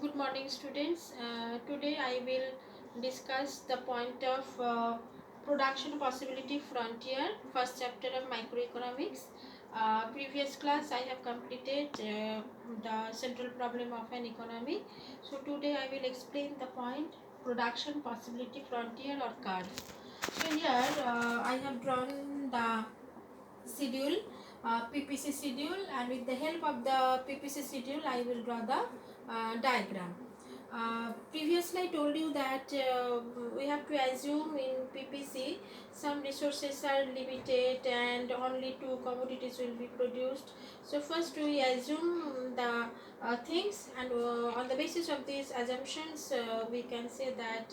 Good morning, students. Today I will discuss the point of production possibility frontier, first chapter of microeconomics. Previous class I have completed the central problem of an economy. So today I will explain the point production possibility frontier or curve. So here I have drawn the schedule, PPC schedule, and with the help of the PPC schedule I will draw the diagram. Previously I told you that we have to assume in PPC some resources are limited and only two commodities will be produced. So first we assume the things, and on the basis of these assumptions we can say that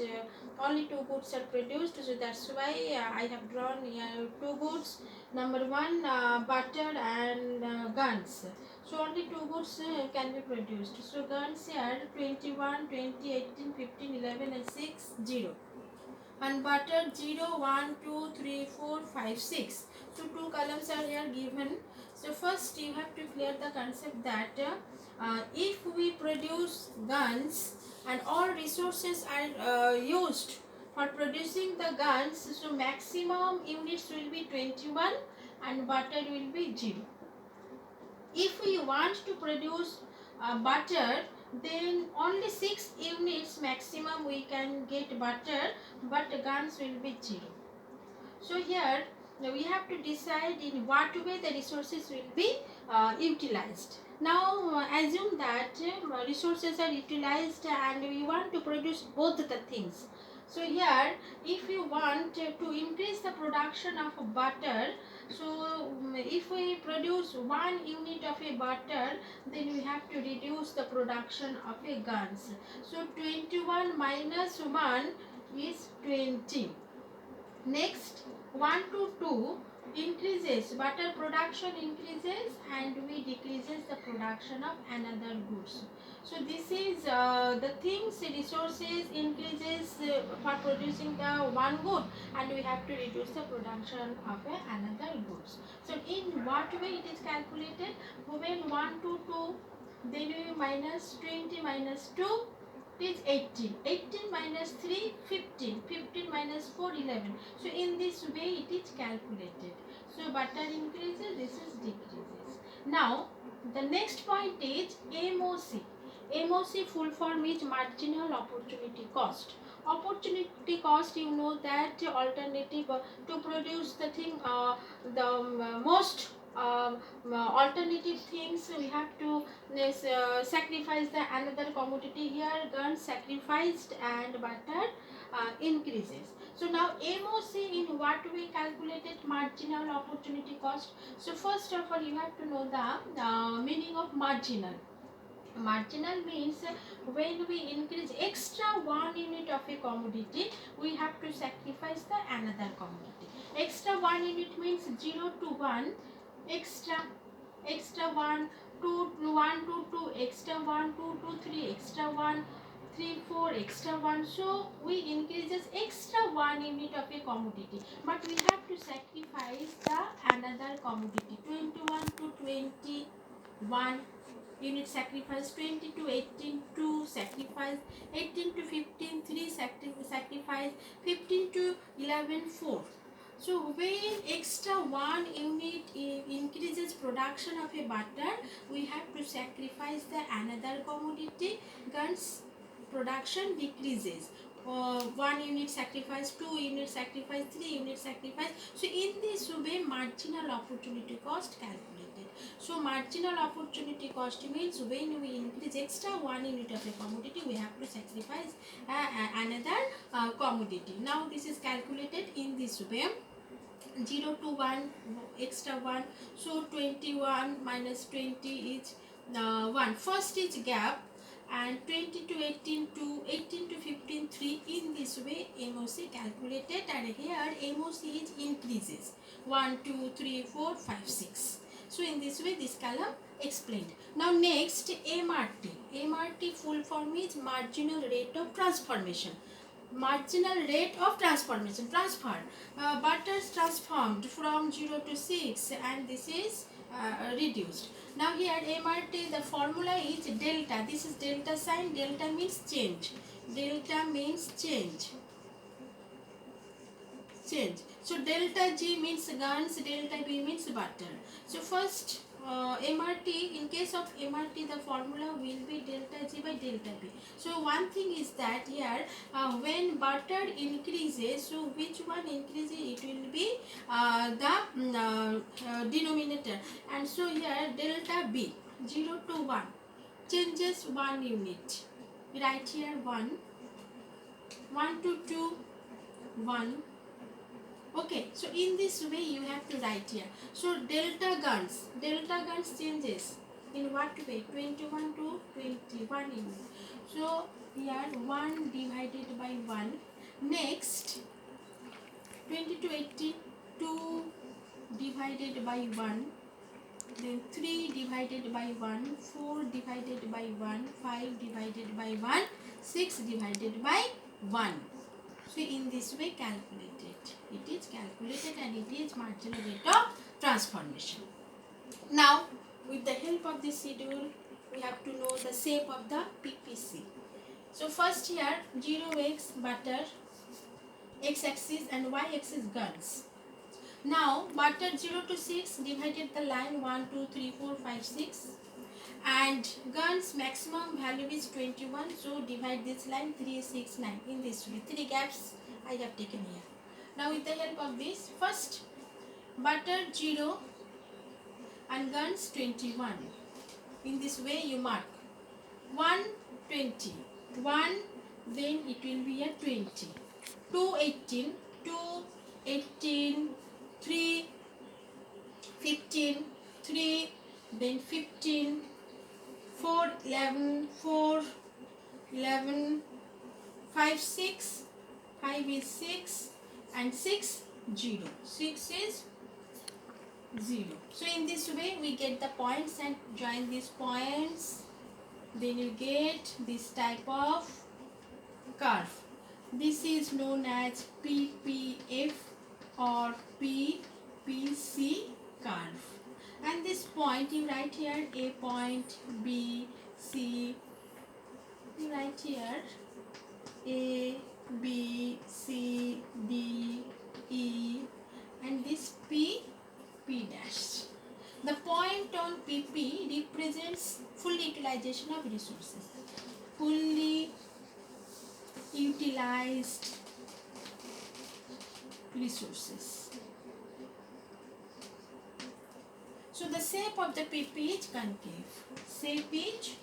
only two goods are produced. So that's why I have drawn here two goods. Number one, butter and guns. So only two goods can be produced. So guns here 21, 20, 18, 15, 11 and 6, 0. And butter 0, 1, 2, 3, 4, 5, 6. So two columns are here given. So first you have to clear the concept that if we produce guns and all resources are used for producing the guns, so maximum units will be 21 and butter will be 0. If we want to produce butter, then only 6 units maximum we can get butter, but guns will be 0. So here we have to decide in what way the resources will be utilized. Now assume that resources are utilized and we want to produce both the things. So here if you want to increase the production of butter, so if we produce 1 unit of a butter, then we have to reduce the production of a guns. So 21 minus 1 is 20. Next, 1 to 2 increases, butter production increases and we decreases the production of another goods. So this is the things, resources increases for producing the one good, and we have to reduce the production of another goods. So in what way it is calculated? When 1 to 2, then we minus 20 minus 2, it is 18. 18 minus 3, 15. 15 minus 4, 11. So in this way it is calculated. So butter increases, this is decreases. Now the next point is MOC. MOC full form is marginal opportunity cost. Opportunity cost, you know that alternative to produce the thing, the most alternative things we have to sacrifice the another commodity. Here guns sacrificed and butter increases. So now MOC in what we calculated marginal opportunity cost. So first of all you have to know the meaning of marginal. Marginal means when we increase extra 1 unit of a commodity, we have to sacrifice the another commodity. Extra 1 unit means 0 to 1, extra 1 to 1 to 2, extra 1 2 to 3, extra 1 3 4, extra 1. So we increases extra 1 unit of a commodity, but we have to sacrifice the another commodity. 21 to 21 unit sacrifice, 20 to 18 2 sacrifice, 18 to 15 3 sacrifice, 15 to 11 4. So when extra 1 unit increases production of a butter, we have to sacrifice the another commodity. Guns production decreases. 1 unit sacrifice, 2 unit sacrifice, 3 unit sacrifice. So in this way marginal opportunity cost calculated. So marginal opportunity cost means when we increase extra 1 unit of a commodity, we have to sacrifice another commodity. Now this is calculated in this way. 0 to 1, extra 1. So 21 minus 20 is 1. First is gap, and 20 to 18 to 18 to 15 3. In this way MOC calculated, and here MOC is increases 1 2 3 4 5 6. So in this way this column explained. Now next MRT. MRT full form is marginal rate of transformation. Marginal rate of transformation, transfer. Butter is transformed from 0 to 6, and this is reduced. Now here MRT, the formula is delta. This is delta sign. Delta means change. Delta means change. So delta G means guns, delta B means butter. So first MRT, in case of MRT, the formula will be delta G by delta B. So one thing is that here when butter increases, so which one increases? It will be the denominator. And so here delta B 0 to 1 changes 1 unit. Right here 1, 1 to 2, 1. Okay, so in this way you have to write here. So delta guns changes in what way? 21 to 21 unit. So here 1 divided by 1. Next 20 to 80, 2 divided by 1. Then 3 divided by 1, 4 divided by 1, 5 divided by 1, 6 divided by 1. So in this way calculated. It is calculated and it is marginal rate of transformation. Now with the help of this schedule we have to know the shape of the PPC. So first here 0x butter, x-axis and y-axis guns. Now butter 0 to 6 divided the line 1, 2, 3, 4, 5, 6. And guns maximum value is 21, so divide this line 3, 6, 9 in this way. 3 gaps I have taken here. Now with the help of this, first butter 0 and guns 21. In this way you mark 1, 20, 1, then it will be a 20, 2, 18, 2, 18, 3, 15, 3, then 15, 4, 11, 4, 11, 5, 6, 5 is 6 and 6, 0. 6 is 0. So in this way we get the points and join these points. Then you get this type of curve. This is known as PPF or PPC curve. And this point you write here A point, B, C. You write here A, B, C, D, E, and this P, P dash. The point on PP represents full utilization of resources. Fully utilized resources. So the shape of the PP is concave. Shape is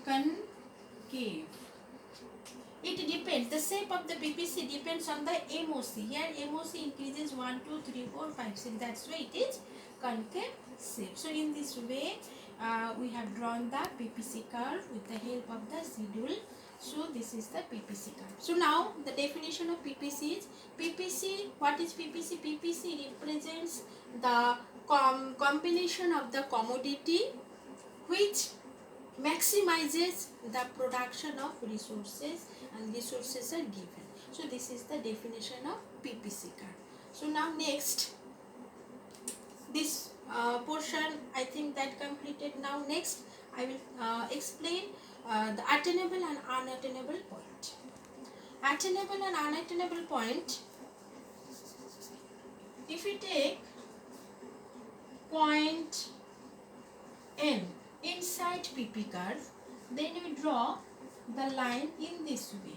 concave. It depends. The shape of the PPC depends on the MOC. Here MOC increases 1, 2, 3, 4, 5, 6. That's why it is concave shape. So in this way, we have drawn the PPC curve with the help of the schedule. So this is the PPC curve. So now the definition of PPC is PPC. What is PPC? PPC represents the combination of the commodity which maximizes the production of resources, and resources are given. So this is the definition of PPC curve. So now next, this portion I think that completed. Now next I will explain the attainable and unattainable point. Attainable and unattainable point, if we take point N inside PP curve, then we draw the line in this way.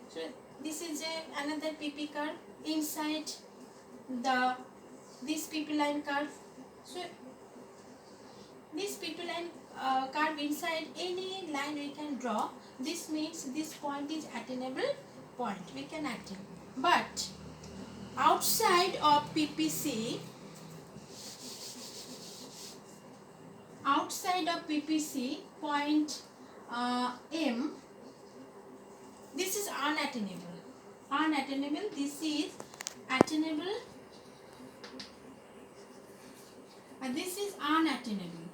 So this is another PP curve inside this PP line curve. So this PP line curve inside any line we can draw. This means this point is attainable point. We can attain. But outside of PPC, point M, this is unattainable. Unattainable. This is attainable. And this is unattainable.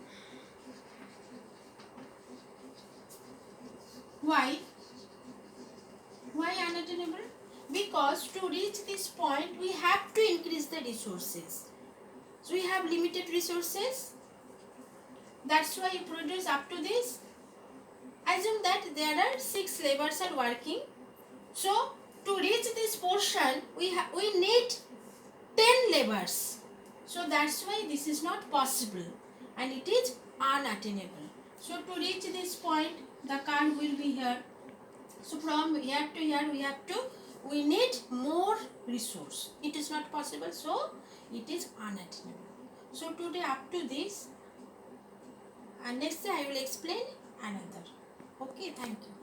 Why? Why unattainable? Because because to reach this point we have to increase the resources. So we have limited resources. That's why you produce up to this. Assume that there are 6 laborers are working. So to reach this portion we need 10 laborers. So that's why this is not possible and it is unattainable. So to reach this point the curve will be here. So from here to here we need more resource. It is not possible, so it is unattainable. So today up to this, and next day I will explain another. Okay, thank you.